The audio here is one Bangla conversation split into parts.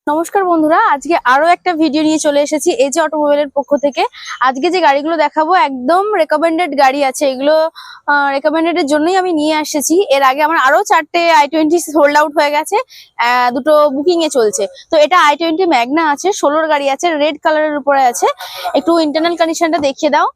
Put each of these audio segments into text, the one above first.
নমস্কার বন্ধুরা, আজকে আরো একটা ভিডিও নিয়ে চলে এসেছি এজে অটোমোবাইলের পক্ষ থেকে। আজকে যে গাড়িগুলো দেখাবো একদম রেকমেন্ডেড গাড়ি আছে, এগুলো রেকমেন্ডেড এর জন্যই আমি নিয়ে এসেছি। এর আগে আমার আরো 4টে i20 সোল্ড আউট হয়ে গেছে, দুটো বুকিং এ চলছে। তো এটা i20 ম্যাগনা আছে, 16 গাড়ি আছে, রেড কালারের উপরে আছে। একটু ইন্টারনাল কন্ডিশনটা দেখিয়ে দাও।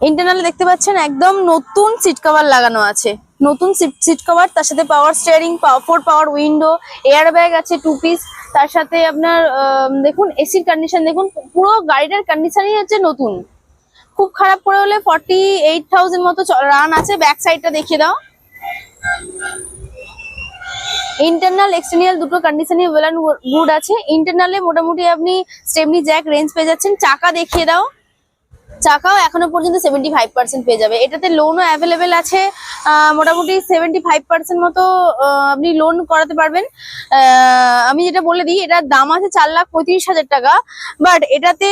ইন্টারনাল দেখতে পাচ্ছেন একদম নতুন সিট কভার লাগানো আছে, নতুন সিট কভার, তার সাথে পাওয়ার স্টিয়ারিং, 4 পাওয়ার উইন্ডো, এয়ার ব্যাগ আছে 2 পিস। তার সাথে আপনার দেখুন এসির কন্ডিশন দেখুন, পুরো গাড়িটার কন্ডিশনই হচ্ছে নতুন। খুব খারাপ করে হলে 48,000 মতো রান আছে। ব্যাক সাইডটা দেখিয়ে দাও। ইন্টারনাল এক্সটার্নাল দুটো কন্ডিশনই ওয়েল এন্ড গুড আছে। ইন্টারনালে মোটামুটি আপনি স্টেপনি জ্যাক রেঞ্জ পেয়ে যাচ্ছেন। চাকা দেখিয়ে দাও। চাকাও এখনো পর্যন্ত 75% পেয়ে যাবে। এটাতে লোনও অ্যাভেলেবেল আছে, মোটামুটি 75% মতো আপনি লোন করাতে পারবেন। আমি যেটা বলে দিই, এটার দাম আছে 4,35,000 টাকা, বাট এটাতে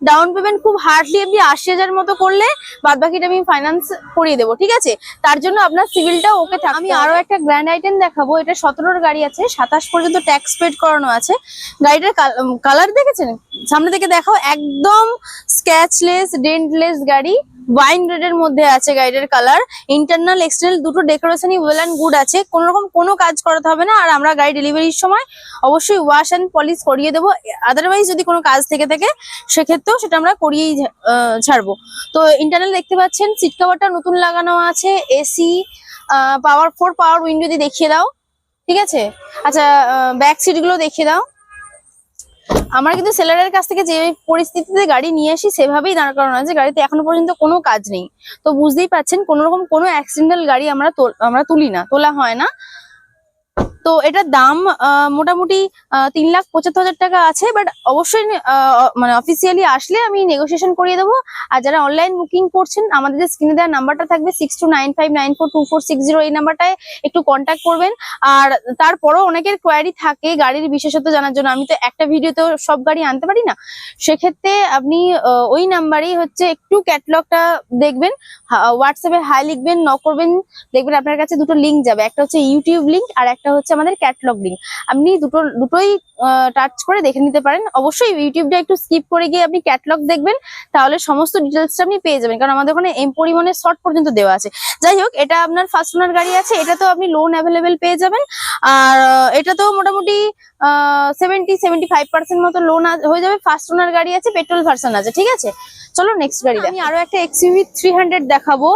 ডাউন পেমেন্ট খুব হার্ডলি আপনি 80,000 মতো করলে বাদ বাকিটা আমি ফাইন্যান্স করিয়ে দেবো, ঠিক আছে? তার জন্য আপনার সিভিলটা ওকে থাকে। আমি আরো একটা গ্র্যান্ড আইটেম দেখাবো। এটা 17 গাড়ি আছে, 27 পর্যন্ত ট্যাক্স পেড করানো আছে। গাড়িটার কালার দেখেছেন? সামনে থেকে দেখাও। একদম স্ক্র্যাচলেস ডেন্টলেস গাড়ি, ওয়াইন রেডের মধ্যে আছে গাড়িটার কালার। ইন্টারনাল এক্সটার্নাল দুটো ডেকোরেশনই ওয়েল এন্ড গুড আছে, কোনো রকম কোনো কাজ করাতে হবে না। আর আমরা গাড়ি ডেলিভারির সময় অবশ্যই ওয়াশ এন্ড পলিশ করিয়ে দেবো। আদারওয়াইজ যদি কোনো কাজ থেকে থাকে সেক্ষেত্রেও সেটা আমরা করিয়েই ছাড়বো। তো ইন্টারনাল দেখতে পাচ্ছেন, সিট কভারটা নতুন লাগানো আছে, এসি, 4 পাওয়ার উইন্ডো দিয়ে দেখিয়ে দাও, ঠিক আছে? আচ্ছা, ব্যাক সিট গুলো দেখিয়ে দাও। আমরা কিন্তু সেলারের কাছ থেকে যে পরিস্থিতিতে গাড়ি নিয়ে আসি সেভাবেই দাঁড় করানো আছে। গাড়িতে এখনো পর্যন্ত কোনো কাজ নেই। তো বুঝতেই পাচ্ছেন, কোনো রকম কোনো অ্যাক্সিডেন্টাল গাড়ি আমরা তুলি না, তোলা হয় না। তো এটার দাম মোটামুটি 3,75,000 টাকা আছে, বাট অবশ্যই মানে অফিসিয়ালি আসলে আমি নেগোসিয়েশন করিয়ে দেবো। আর যারা অনলাইন বুকিং করছেন, আমাদের যে স্ক্রিনে দেওয়া নাম্বারটা থাকবে 6295942460, এই নাম্বারটায় একটু কন্ট্যাক্ট করবেন। আর তারপরও অনেকের কোয়ারি থাকে গাড়ির বিশেষত্ব জানার জন্য। আমি তো একটা ভিডিওতে সব গাড়ি আনতে পারি না, সেক্ষেত্রে আপনি ওই নাম্বারেই হচ্ছে একটু ক্যাটলগটা দেখবেন, হোয়াটসঅ্যাপে হাই লিখবেন, নক করবেন, দেখবেন আপনার কাছে দুটো লিঙ্ক যাবে। একটা হচ্ছে ইউটিউব লিঙ্ক আর একটা হচ্ছে আমাদের ক্যাটলগ লিঙ্ক। আপনি দুটোই টাচ করে দেখে নিতে পারেন। অবশ্যই ইউটিউবটা একটু স্কিপ করে গিয়ে আপনি ক্যাটলগ দেখবেন, তাহলে সমস্ত ডিটেলসটা আপনি পেয়ে যাবেন, কারণ আমাদের ওখানে এম পরিমাণের শর্ট পর্যন্ত দেওয়া আছে। যাই হোক, এটা আপনার ফার্স্ট ওনার গাড়ি আছে, এটা তো আপনি লোন অ্যাভেলেবেল পেয়ে যাবেন। আর এটা তো মোটামুটি 70-75% মতো লোন হয়ে যাবে। ফার্স্ট ওনার গাড়ি আছে, পেট্রোল ভার্সন আছে, ঠিক আছে? চলো নেক্সট গাড়ি আমি আরো একটা XUV 300 দেখাবো।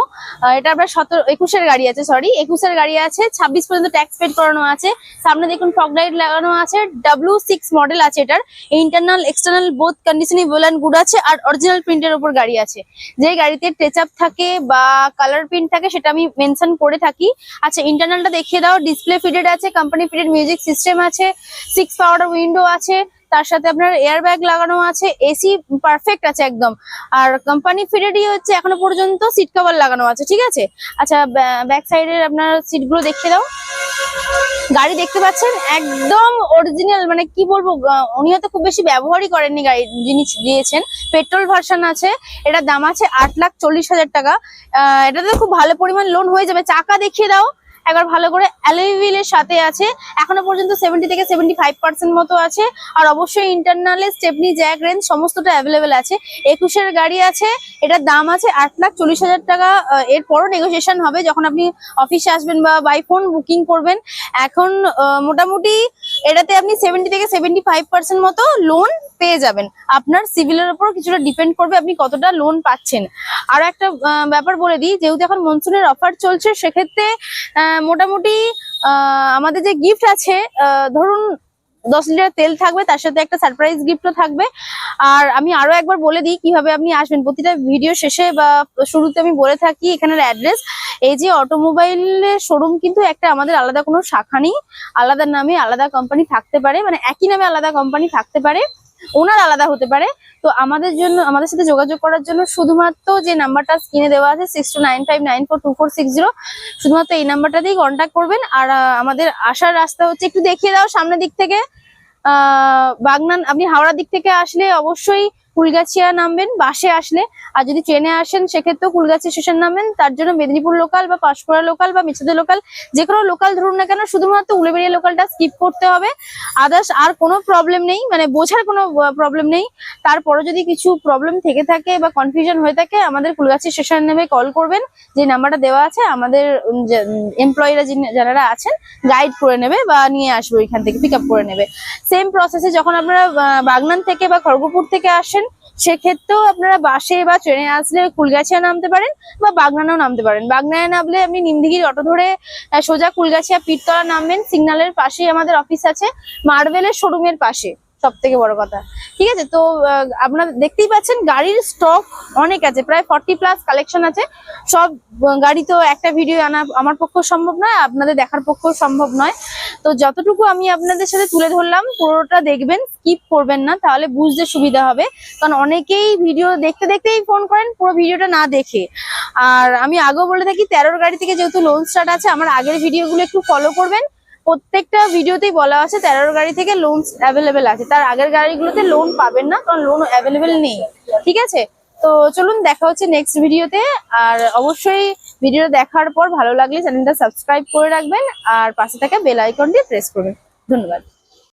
এটা আপনার 21 গাড়ি আছে, সরি 21 গাড়ি আছে, 26 পর্যন্ত ট্যাক্স পেড করানো আছে। সামনে দেখুন ফগ লাইট লাগানো আছে, W6 মডেল আছে। এটার ইন্টারনাল এক্সটার্নাল বোথ কন্ডিশনই ওয়েল এন্ড গুড আছে। আর অরিজিনাল প্রিন্টের উপর গাড়ি আছে। যে গাড়িতে টাচ আপ থাকে বা কালার প্রিন্ট থাকে সেটা আমি মেনশন করে থাকি। আচ্ছা, ইন্টারনালটা দেখিয়ে দাও। ডিসপ্লে ফিটেড আছে, কোম্পানি ফিটেড মিউজিক সিস্টেম আছে, 6 পাওয়ার উইন্ডো আছে, তার সাথে আপনার এয়ার ব্যাগ লাগানো আছে, এসি পারফেক্ট আছে একদম। আর কোম্পানি ফিটেডই হচ্ছে এখনো পর্যন্ত সিট কভার লাগানো আছে, ঠিক আছে? আচ্ছা, ব্যাক সাইডের আপনার সিটগুলো দেখতে দাও। গাড়ি দেখতে পাচ্ছেন একদম অরিজিনাল, মানে কি বলবো, উনি হয়তো খুব বেশি ব্যবহারই করেননি, গাড়ি যিনি দিয়েছেন। পেট্রোল ভার্সন আছে, এটার দাম আছে 8,40,000 টাকা। এটাতে খুব ভালো পরিমাণ লোন হয়ে যাবে। চাকা দেখিয়ে দাও একবার ভালো করে, অ্যালয় হুইলের সাথে আছে, এখনো পর্যন্ত 70-75% মতো আছে। আর অবশ্যই ইন্টারনালে স্টেপনি জ্যাক রেঞ্জ সমস্তটা অ্যাভেলেবেল আছে। 21 গাড়ি আছে, এটার দাম আছে 8,40,000 টাকা। এরপরও নেগোসিয়েশন হবে যখন আপনি অফিসে আসবেন বা বাই ফোন বুকিং করবেন। এখন মোটামুটি এটাতে আপনি 70-75% মতো লোন পেয়ে যাবেন। আপনার সিভিলের উপর কিছুটা ডিপেন্ড করবে আপনি কতটা লোন পাচ্ছেন। আর একটা ব্যাপার বলে দিই, যেহেতু এখন মনসুনের অফার চলছে, সেক্ষেত্রে মোটামুটি আমাদের যে গিফট আছে, ধরুন 10 লিটার তেল থাকবে, তার সাথে একটা সারপ্রাইজ গিফটও থাকবে। আর আমি আরো একবার বলে দিই কিভাবে আপনি আসবেন। প্রতিটা ভিডিও শেষে বা শুরুতে আমি বলে থাকি এখানের অ্যাড্রেস। এই যে অটোমোবাইলের শোরুম কিন্তু একটা আমাদের আলাদা কোনো শাখা নেই, আলাদা নামে আলাদা কোম্পানি থাকতে পারে, মানে একই নামে আলাদা কোম্পানি থাকতে পারে, ওনার আলাদা হতে পারে। তো আমাদের সাথে যোগাযোগ করার জন্য শুধুমাত্র যে নাম্বারটা স্ক্রিনে দেওয়া আছে 6295942460, শুধুমাত্র এই নাম্বারটাতেই কন্ট্যাক্ট করবেন। আর আমাদের আসার রাস্তা হচ্ছে, একটু দেখিয়ে দাও সামনের দিক থেকে, বাগনান। আপনি হাওড়ার দিক থেকে আসলে অবশ্যই কুলগাছিয়া নামবেন বাসে আসলে। আর যদি ট্রেনে আসেন সেক্ষেত্রেও কুলগাছিয়া স্টেশন নামবেন। তার জন্য মেদিনীপুর লোকাল বা পাঁশকুড়া লোকাল বা মেচেদা লোকাল যে কোনো লোকাল ধরুন না কেন, শুধুমাত্র উলুবেড়িয়া লোকালটা স্কিপ করতে হবে। আদার্স আর কোনো প্রবলেম নেই, মানে বোঝার কোনো প্রবলেম নেই। তারপরে যদি কিছু প্রবলেম থেকে থাকে বা কনফিউশন হয়ে থাকে, আমাদের কুলগাছিয়া স্টেশন নেমে কল করবেন, যে নাম্বারটা দেওয়া আছে। আমাদের এমপ্লয়িরা যারা আছেন গাইড করে নেবে বা নিয়ে আসবে, ওইখান থেকে পিক আপ করে নেবে। সেম প্রসেসে যখন আপনারা বাগনান থেকে বা খড়গপুর থেকে আসেন, সেক্ষেত্রেও আপনারা বাসে বা ট্রেনে আসলে কুলগাছিয়া নামতে পারেন বা বাগনানেও নামতে পারেন। বাগনানে নামলে আপনি নিমদিঘির অটো ধরে সোজা কুলগাছিয়া পীরতলা নামবেন। সিগন্যালের পাশেই আমাদের অফিস আছে, মার্বেলের শোরুমের পাশে, সব থেকে বড় কথা। ঠিক আছে, তো আপনারা দেখতেই পাচ্ছেন গাড়ির স্টক অনেক আছে, প্রায় 40+ কালেকশন আছে। সব গাড়ি তো একটা ভিডিও আনা আমার পক্ষে সম্ভব নয়, আপনাদের দেখার পক্ষেও সম্ভব নয়। তো যতটুকু আমি আপনাদের সাথে তুলে ধরলাম পুরোটা দেখবেন, স্কিপ করবেন না, তাহলে বুঝতে সুবিধা হবে। কারণ অনেকেই ভিডিও দেখতে দেখতেই ফোন করেন পুরো ভিডিওটা না দেখে। আর আমি আগেও বলে থাকি 13 গাড়ি থেকে যেহেতু লোন স্টার্ট আছে, আমার আগের ভিডিওগুলো একটু ফলো করবেন। প্রত্যেকটা ভিডিওতেই বলা আছে 13 গাড়ি থেকে লোন অ্যাভেলেবেল আছে, তার আগের গাড়িগুলোতে লোন পাবেন না, কারণ লোন অ্যাভেলেবেল নেই। ঠিক আছে, তো চলুন দেখা হচ্ছে নেক্সট ভিডিওতে। আর অবশ্যই ভিডিও দেখার পর ভালো লাগলে চ্যানেলটা সাবস্ক্রাইব করে রাখবেন আর পাশে থাকা বেল আইকনটি প্রেস করবেন। ধন্যবাদ।